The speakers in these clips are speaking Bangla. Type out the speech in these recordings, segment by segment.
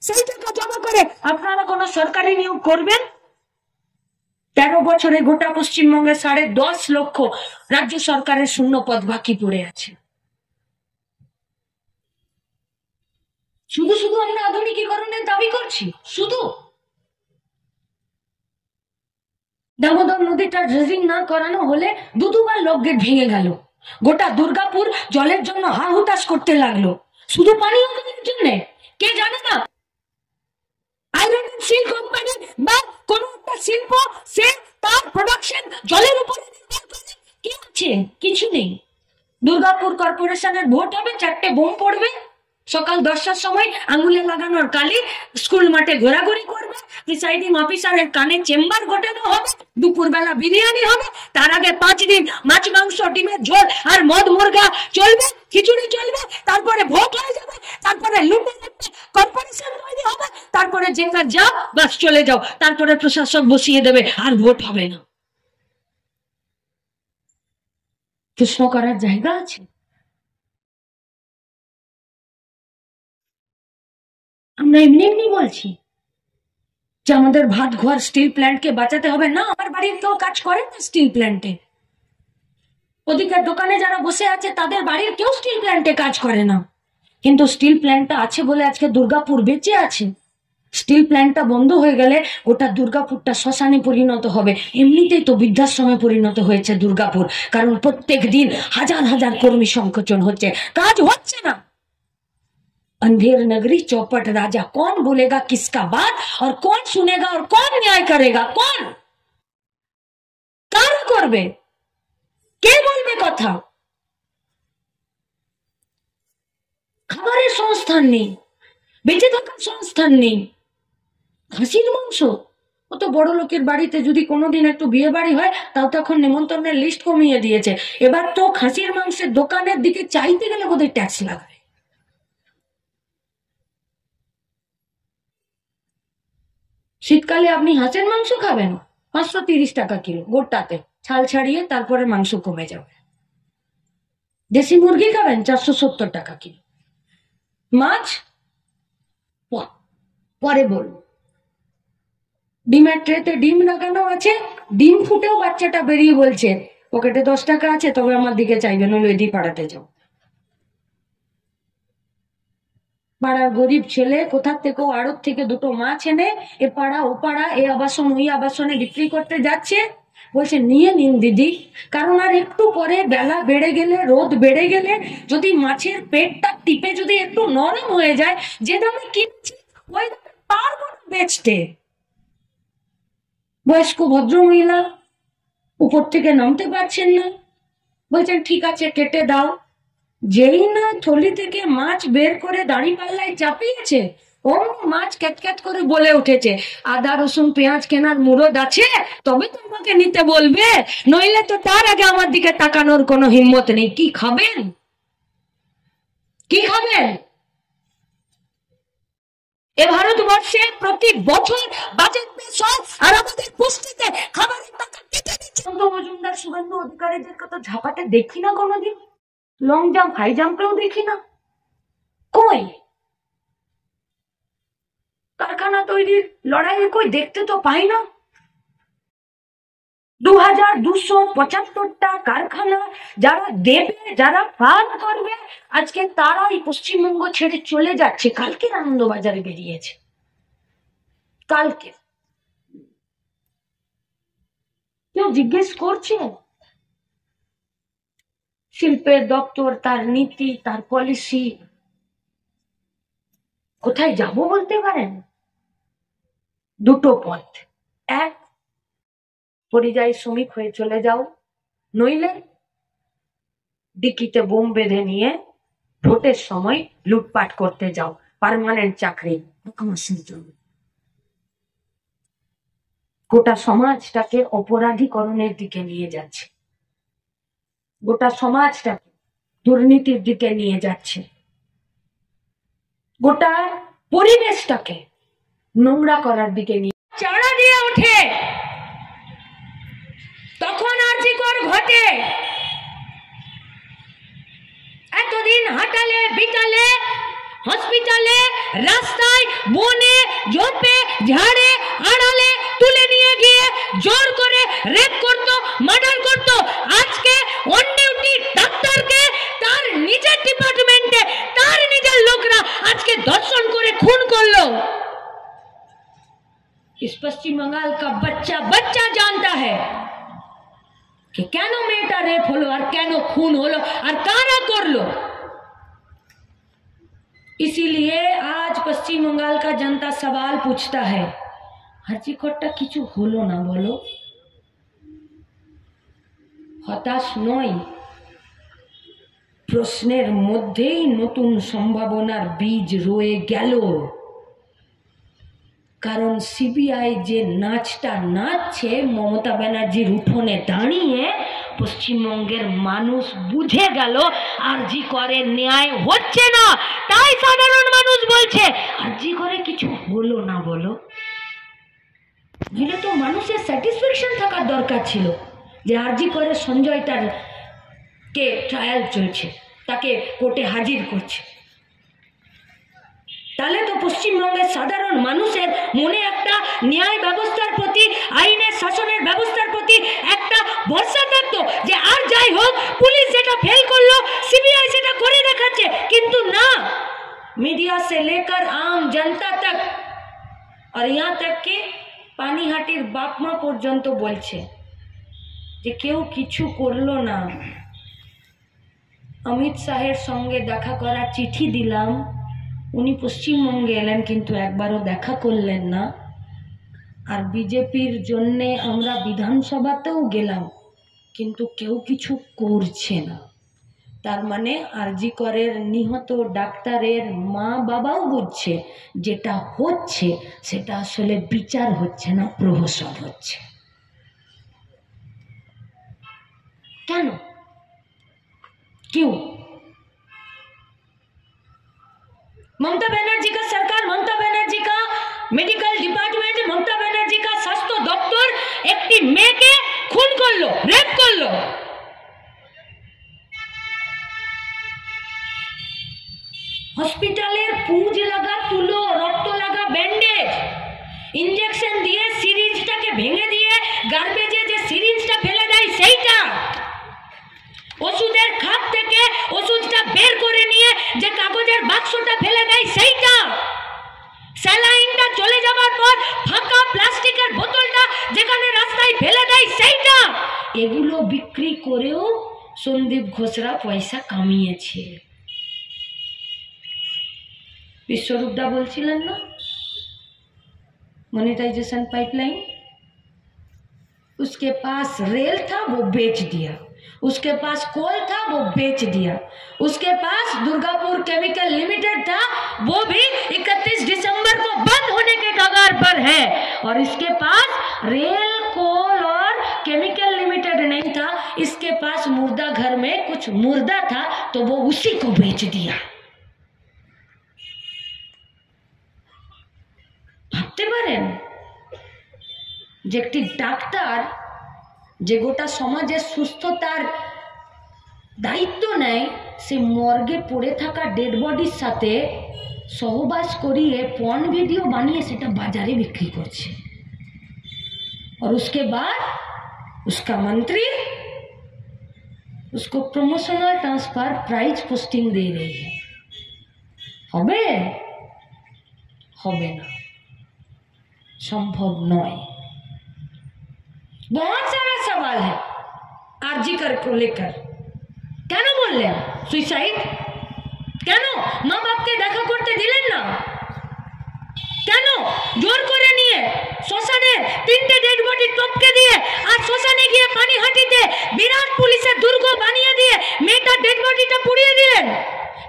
সেই টাকা জমা করে আপনারা কোন সরকারি নিয়োগ করবেন? 13 বছরে গোটা পশ্চিমবঙ্গে 10.5 লক্ষ রাজ্য সরকারের শূন্য পদ বাকি পড়ে আছে। শুধু শুধু আমরা আধুনিকীকরণের দাবি করছি। শুধু দামোদর নদীটা ড্রেজিং না করানো হলে দুবার লোকগেট ভেঙে গেল। গোটা দুর্গাপুর জলের জন্য হা হুতাশ করতে লাগলো, শুধু পানীয় জলের জন্য। কে জানে না আয়রন এন্ড স্টিল কোম্পানি বা কোন একটা শিল্প সে তার প্রোডাকশন জলের উপরে নির্ভর করে? কি আছে? কিছু নেই। দুর্গাপুর কর্পোরেশনের ভোট হবে, 4টে বোম পড়বে, সকাল 10টার সময় আঙুলে লাগানোর কালি স্কুল মাঠে ঘোরাঘুরি করবে, প্রিসাইডিং অফিসারের কানে চেম্বার ঘটানো হবে, দুপুরবেলা বিরিয়ানি হবে, তার আগে 5 দিন মাছ মাংস ডিমের ঝোল আর মদ মুরগা চলবে, খিচুড়ি চলবে, তারপরে ভোট হয়ে যাবে, তারপরে লুটের একটা কর্পোরেশন তৈরি হবে, তারপরে যেখানে যাও বাস চলে যাও, তারপরে প্রশাসক বসিয়ে দেবে আর ভোট হবে না। প্রশ্ন করার জায়গা আছে? আমরা এমনি এমনি বলছি যে আমাদের ভাত ঘর স্টিল প্ল্যান্টকে বাঁচাতে হবে না। আমার বাড়ির কেউ কাজ করে না স্টিল প্ল্যান্টে, ওদিকের দোকানে যারা বসে আছে তাদের বাড়ির কেউ স্টিল প্ল্যান্টে কাজ করে না, কিন্তু স্টিল প্ল্যান্টটা আছে বলে আজকে দুর্গাপুর বেঁচে আছে। স্টিল প্ল্যান্টটা বন্ধ হয়ে গেলে গোটা দুর্গাপুরটা শ্মশানে পরিণত হবে। এমনিতেই তো বৃদ্ধাশ্রমে পরিণত হয়েছে দুর্গাপুর, কারণ প্রত্যেক দিন হাজার হাজার কর্মী সংকোচন হচ্ছে, কাজ হচ্ছে না। अंधेर नगरी चौपट राजा, कौन बोलेगा किसका बात और कौन सुनेगा और कौन न्याय करेगा? कौन কারা করবে? কে বলবে কথা? খাবারের সংস্থান নেই, বেঁচে থাকার সংস্থান নেই। খাসির মাংস, ও তো বড় লোকের বাড়িতে যদি কোনোদিন একটু বিয়ে বাড়ি হয় তাও তখন নিমন্ত্রণের লিস্ট কমিয়ে দিয়েছে। এবার তো খাসির মাংসের দোকানের দিকে চাইতে গেলে বোধহয় ট্যাক্স লাগবে। শীতকালে আপনি হাঁসের মাংস খাবেন 530 টাকা কিলো গোটাতে, ছাল ছাড়িয়ে তারপরে মাংস কমে যাবে। দেশি মুরগি খাবেন 470 টাকা কিলো। মাছ পরে বলবো। ডিমের ট্রেতে ডিম লাগানো আছে, ডিম ফুটেও বাচ্চাটা বেরিয়ে বলছে পকেটে 10 টাকা আছে, তবে আমার দিকে চাইবে, নইলে ওই দিয়ে পাড়াতে যাও। পাড়ার গরিব ছেলে কোথার থেকেও আড়ত থেকে দুটো মাছ এনে এ পাড়া ও পাড়া, এ আবাসন ওই আবাসনে বিক্রি করতে যাচ্ছে। বলছে নিয়ে নিন দিদি, কারণ আর একটু পরে বেলা বেড়ে গেলে, রোদ বেড়ে গেলে যদি মাছের পেটটা টিপে যদি একটু নরম হয়ে যায়, যে দামে কিনছি ওই দামে পারবো না বেচতে। বয়স্ক ভদ্র মহিলা উপর থেকে নামতে পারছেন না, বলছেন ঠিক আছে কেটে দাও। যেই না থলি থেকে মাছ বের করে দাড়ি পাল্লায় চাপিয়েছে, ও মাছ ক্যাট করে বলে উঠেছে আদা রসুন পেঁয়াজ কেনার মুরদ আছে তবে তোমাকে নিতে বলবে, নইলে তো তার আগে আমার দিকে তাকানোর কোনো হিম্মত নেই। কি খাবেন? কি খাবেন? এ ভারতবর্ষে প্রতি বছর বাজেট পেশ হয় আর আমাদের পুষ্টিতে খাবারের টাকা কেটে দিচ্ছে। মজুমদার শুভেন্দু অধিকারীদের কত ঝাপাতে দেখি না কোনোদিন, লং জাম্প হাই জাম্পেও দেখি না। কই কারখানা তৈরির লড়াইয়ে কই দেখতে তো পাই না। 2275টা কারখানা যারা দেবে, যারা ফার্ম করবে, আজকে তারাই পশ্চিমবঙ্গ ছেড়ে চলে যাচ্ছে। কালকে আনন্দবাজারে বেরিয়েছে, কালকে। কেউ জিজ্ঞেস করছে শিল্পের দপ্তর, তার নীতি, তার পলিসি কোথায় যাব বলতে পারেন? দুটো পথ, এক পরিযায়ী শ্রমিক হয়ে চলে যাও, নইলে ডিকিতে বোম বেঁধে নিয়ে ভোটের সময় লুটপাট করতে যাও, পার্মানেন্ট চাকরি জন্য। গোটা সমাজটাকে অপরাধীকরণের দিকে নিয়ে যাচ্ছে, গোটা সমাজটাকে দুর্নীতির দিকে নিয়ে যাচ্ছে, গোটা পরিবেশটাকে নোংরা করার দিকে নিয়ে চাড়া দিয়ে ওঠে। তখন আরজিকর ঘটে। এতদিন হাঁটালে বিটালে হসপিটালে, রাস্তায়, বনে, ঝোপে, ঝাড়ে, আড়ালে তুলে নিয়ে গিয়ে জোর করে রেপ করতো, মার্ডার করতো। আজকে অন ডিউটি ডাক্তারকে তার নিজের ডিপার্টমেন্টে তার নিজের লোকরা আজকে ধর্ষণ করে খুন করলো। इस पश्चिम बंगाल का बच्चा बच्चा जानता है कि কেন মেয়েটা রেপ হলো আর কেন খুন হলো আর কারা করলো। इसीलिए आज पश्चिम बंगाल का जनता सवाल पूछता है, হার্জিকরটা কিছু হলো না বলো? হতাশ নয়, প্রশ্নের মধ্যেই নতুন সম্ভাবনার বীজ রয়ে গেল। কারণ সিবিআই যে নাচটা নাচছে মমতা ব্যানার্জির উঠোনে দাঁড়িয়ে, পশ্চিমবঙ্গের মানুষ বুঝে গেল আরজি করে ন্যায় হচ্ছে না। তাই সাধারণ মানুষ বলছে আরজি করে কিছু হলো না বলো। যেটা তো মানুষের স্যাটিসফ্যাকশন থাকার দরকার ছিল যে আরজি করে সঞ্জয়টার কে ট্রায়াল চলছে, তাকে কোর্টে হাজির করছে। তাহলে তো পশ্চিমবঙ্গের সাধারণ মানুষের মনে একটা ন্যায় ব্যবস্থার প্রতি, আইনের শাসনের ব্যবস্থার প্রতি একটা ভরসা থাকতো যে আর যাই হোক পুলিশ যেটা ফেল করলো সিবিআই সেটা করে দেখাচ্ছে। কিন্তু না, मीडिया से लेकर आम जनता तक और यहाँ तक कि পানিহাটির বাপমা পর্যন্ত বলছে যে কেউ কিছু করলো না। অমিত শাহের সঙ্গে দেখা করার চিঠি দিলাম, উনি পশ্চিমবঙ্গে এলেন কিন্তু একবারও দেখা করলেন না। আর বিজেপির জন্যে আমরা বিধানসভাতেও গেলাম কিন্তু কেউ কিছু করছে না। তার মানে আরজি করের নিহত ডাক্তারের মা বাবাও বুঝছে যেটা হচ্ছে সেটা আসলে বিচার হচ্ছে না, প্রহসন হচ্ছে। কেন? क्यों? ममता बनर्जी का सरकार, ममता बनर्जी का मेडिकल डिपार्टमेंट, ममता बनर्जी का स्वास्थ्य दफ्तर একটি মেয়েকে খুন করলো, রেপ করলো। হসপিটালের পুঁজ লাগা তুলো, রক্ত লাগা ব্যান্ডেজ, ইনজেকশন দিয়ে সিরিঞ্জটাকে ভেঙে দিয়ে গার্বেজে যে সিরিঞ্জটা ফেলে দেয় সেইটা, ওষুধের খাপ থেকে ওষুধটা বের করে নিয়ে যে কাগজের বাক্সটা ফেলে দেয় সেইটা, স্যালাইনটা চলে যাবার পর ফাঁকা প্লাস্টিকের বোতলটা যেখানে রাস্তায় ফেলে দেয় সেইটা, এগুলো বিক্রি করেও সন্দীপ ঘোষরা পয়সা কামিয়েছে। বিশ্বরূপদা বলছিলেন না मोनेटाइजेशन पाइपलाइन, उसके पास रेल था वो बेच दिया, उसके पास कोल था वो बेच दिया, उसके पास दुर्गापुर केमिकल लिमिटेड था वो भी 31 दिसंबर को बंद होने के कगार पर है। और इसके पास रेल, कोल और केमिकल लिमिटेड नहीं था, इसके पास मुर्दा घर में कुछ मुर्दा था तो वो उसी को बेच दिया। ভাবতে পারেন যে একটি ডাক্তার যে গোটা সমাজের সুস্থতার দায়িত্ব নেয়, সে মর্গে পড়ে থাকা ডেড বডির সাথে সহবাস করিয়ে পর্ন ভিডিও বানিয়ে সেটা বাজারে বিক্রি করছে। और उसके बाद उसका मंत्री उसको प्रमोशनल ट्रांसफर प्राइज पोस्टिंग दे रही है। হবে? হবে না, संभव नয়। बहुत सारा सवाल है आरजी कर को लेकर। কেন বললেন সুইসাইড? কেন মা বাপকে দেখা করতে দিলেন না? কেন জোর করে নিয়ে শ্মশানে 3টে ডেড বডি টপকে দিয়ে আর শ্মশানে গিয়ে পানিহাটিতে বিরাট পুলিশের দুর্গ বানিয়ে দিয়ে মেয়েটার ডেড বডিটা পুড়িয়ে দিলেন?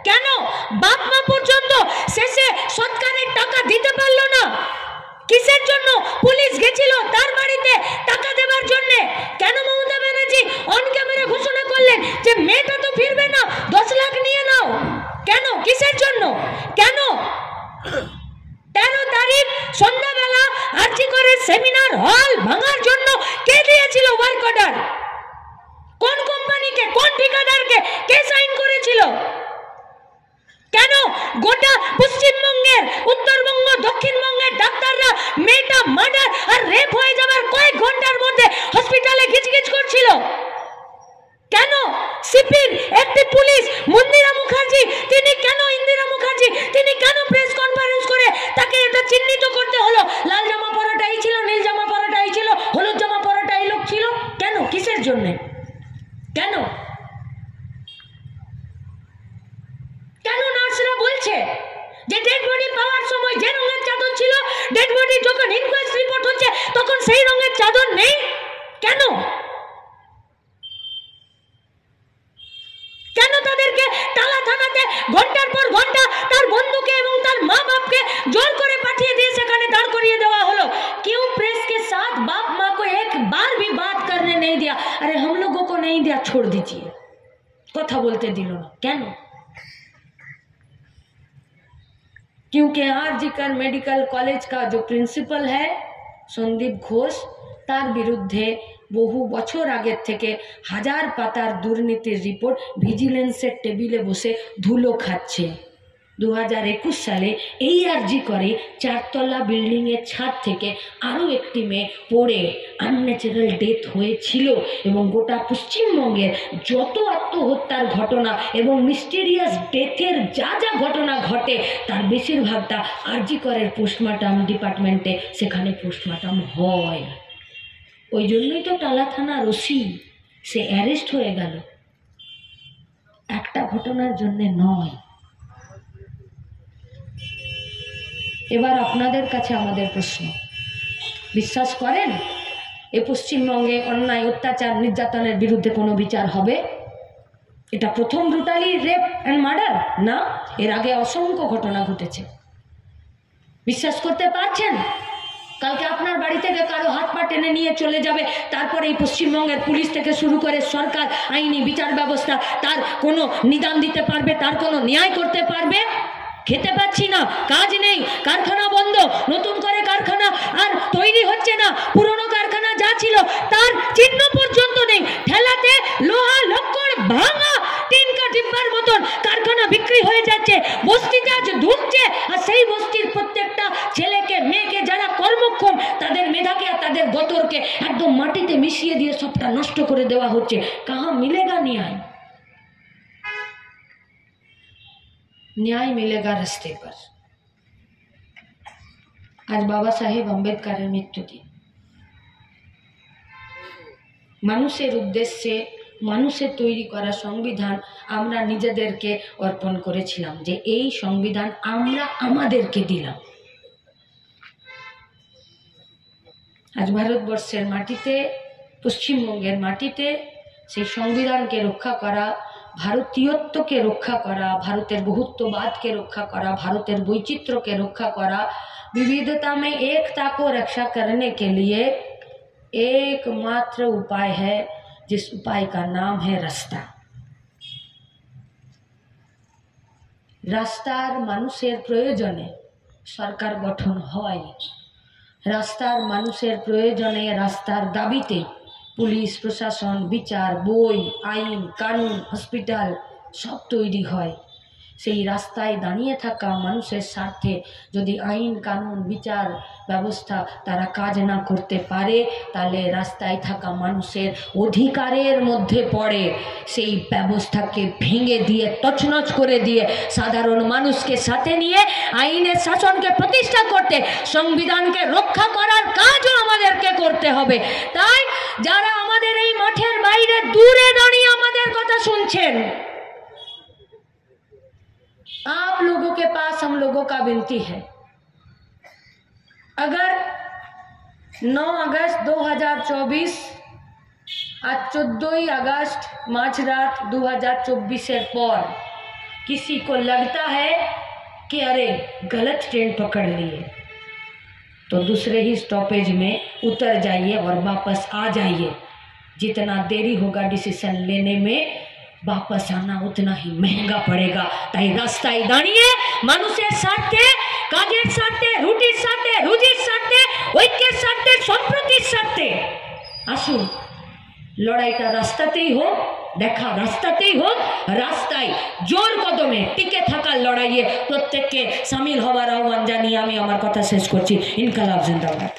কেন বাপ মা পর্যন্ত শেষে সৎকারের টাকা দিতে পারলো না? কিসের জন্য পুলিশ গেছিল তার বাড়িতে টাকা দেওয়ার জন্য? কেন মমতা ব্যানার্জি অন ক্যামেরা ঘোষণা করলেন যে মেয়েটা তো ফিরবে না, 10 লাখ নিয়ে নাও? কেন? কিসের জন্য? কেন 13 তারিখ সন্ধ্যাবেলা আরজি করে সেমিনার হল ভাঙার জন্য কে দিয়েছিল ওয়ার্ক অর্ডার? কোন কোম্পানিকে, কোন ঠিকাদারকে, কে সাইন করেছিল? কেন গোটা ডেড বডি যখন ইনকোয়েস্ট রিপোর্ট হচ্ছে তখন সেই রঙের চাদর নেই কেন? কেন তাদেরকে টালা থানাতে ঘন্টার পর ঘন্টা তার বন্ধুকে এবং তার মা বাপকে জোর করে পাঠিয়ে দিয়ে সেখানে দাঁড় করিয়ে দেওয়া হলো? क्यों प्रेस के साथ बाप माँ को एक बार भी बात करने नहीं दिया? अरे हम लोगों को नहीं दिया, छोड़ दीजिए, कथा बोलते दिल ना। क्या? क्योंकि आरजीकर मेडिकल कॉलेज का जो प्रिंसिपल है সন্দীপ ঘোষ, তার বিরুদ্ধে বহু বছর আগের থেকে হাজার পাতার দুর্নীতির রিপোর্ট ভিজিলেন্সের টেবিলে বসে ধুলো খাচ্ছে। 2021 সালে এই আরজি করে 4তলা বিল্ডিং এর ছাদ থেকে আরও একটি মেয়ে পড়ে আনন্যাচারাল ডেথ হয়েছিল এবং গোটা পশ্চিমবঙ্গের যত আত্মহত্যার ঘটনা এবং মিস্টেরিয়াস ডেথের যা যা ঘটনা ঘটে তার বেশিরভাগটা আরজি করের পোস্টমর্টম ডিপার্টমেন্টে সেখানে পোস্টমর্টম হয়। ওই জন্যই তো টালা থানার ওসি সে অ্যারেস্ট হয়ে গেল, একটা ঘটনার জন্য নয়। এবার আপনাদের কাছে আমাদের প্রশ্ন, বিশ্বাস করেন এ পশ্চিমবঙ্গে অন্যায় অত্যাচার নির্যাতনের বিরুদ্ধে কোনো বিচার হবে? এটা প্রথম ব্রুটালি রেপ অ্যান্ড মার্ডার না, এর আগে অসংখ্য ঘটনা ঘটেছে। বিশ্বাস করতে পারছেন? কালকে আপনার বাড়ি থেকে কারো হাত পা টেনে নিয়ে চলে যাবে, তারপরে এই পশ্চিমবঙ্গের পুলিশ থেকে শুরু করে সরকার, আইনি বিচার ব্যবস্থা তার কোনো নিদান দিতে পারবে, তার কোনো ন্যায় করতে পারবে? খেতে পাচ্ছি না, কাজ নেই, কারখানা বন্ধ, নতুন করে কারখানা আর তৈরি হচ্ছে না, পুরনো কারখানা যা ছিল তার চিহ্ন পর্যন্ত নেই, ঠেলাতে লোহা লক্কড় ভাঙা টিনকা ডিব্বার মতন কারখানা বিক্রি হয়ে যাচ্ছে, বস্তিতে আজ ঢুকছে আর সেই বস্তির প্রত্যেকটা ছেলেকে মেয়েকে যারা কর্মক্ষম তাদের মেধাকে আর তাদের গতরকে একদম মাটিতে মিশিয়ে দিয়ে সবটা নষ্ট করে দেওয়া হচ্ছে। কাহা মিলেগা ন্যায়? न्याय मिलेगा रास्ते पर। आज बाबा साहेब आम्बेडकरेर मृत्यु दिन। মানুষের উদ্দেশ্যে মানুষের তৈরি করা সংবিধান আমরা নিজেদেরকে অর্পণ করেছিলাম যে এই সংবিধান আমরা আমাদেরকে দিলাম। আজ ভারতবর্ষের মাটিতে, পশ্চিমবঙ্গের মাটিতে সেই সংবিধানকে রক্ষা করা, ভারতীয়ত্বকে রক্ষা করা, ভারতের বহুত্ববাदকে रक्षा करा, भारतेर वैचित्र के रक्षा करा, विविधता में एकता को रक्षा करने के लिए एकमात्र उपाय है, जिस उपाय का नाम है रास्ता। रास्तार मानुषेर प्रयोजने सरकार गठन हय, रास्तार मानुषेर प्रयोजने रास्तार दाबिते पुलिस प्रशासन বিচার বই আইন কানুন হসপিটাল সব তৈরি হয়। সেই রাস্তায় দাঁড়িয়ে থাকা মানুষের স্বার্থে যদি আইন কানুন বিচার ব্যবস্থা তারা কাজ না করতে পারে তাহলে রাস্তায় থাকা মানুষের অধিকারের মধ্যে পড়ে সেই ব্যবস্থাকে ভেঙে দিয়ে তছনছ করে দিয়ে সাধারণ মানুষকে সাথে নিয়ে আইনের শাসনকে প্রতিষ্ঠা করতে, সংবিধানকে রক্ষা করার কাজও আমাদেরকে করতে হবে। তাই যারা আমাদের এই মাঠের বাইরে দূরে দাঁড়িয়ে আমাদের কথা শুনছেন, आप लोगों के पास हम लोगों का विनती है, अगर 9 अगस्त 2024 आज 14 अगस्त माझरात 2024 पर किसी को लगता है कि अरे गलत ट्रेन पकड़ लिए तो दूसरे ही स्टॉपेज में उतर जाइए और वापस आ जाइए। जितना देरी होगा डिसीजन लेने में वापस आना उतना ही महंगा पड़ेगा। ताई रास्ताय दाঁড়িয়ে মানুষের স্বার্থে, কাজের স্বার্থে, রুটির স্বার্থে, রুজির স্বার্থে, ঐক্যের স্বার্থে, সম্প্রীতির স্বার্থে আসুন। লড়াইটা রাস্তাতেই হোক, দেখা রাস্তাতেই হোক, রাস্তায় জোর কদমে টিকে থাকার লড়াইয়ে প্রত্যেককে সামিল হওয়ার আহ্বান জানিয়ে আমি আমার কথা শেষ করছি। ইনকালাব জিন্দাবাদ।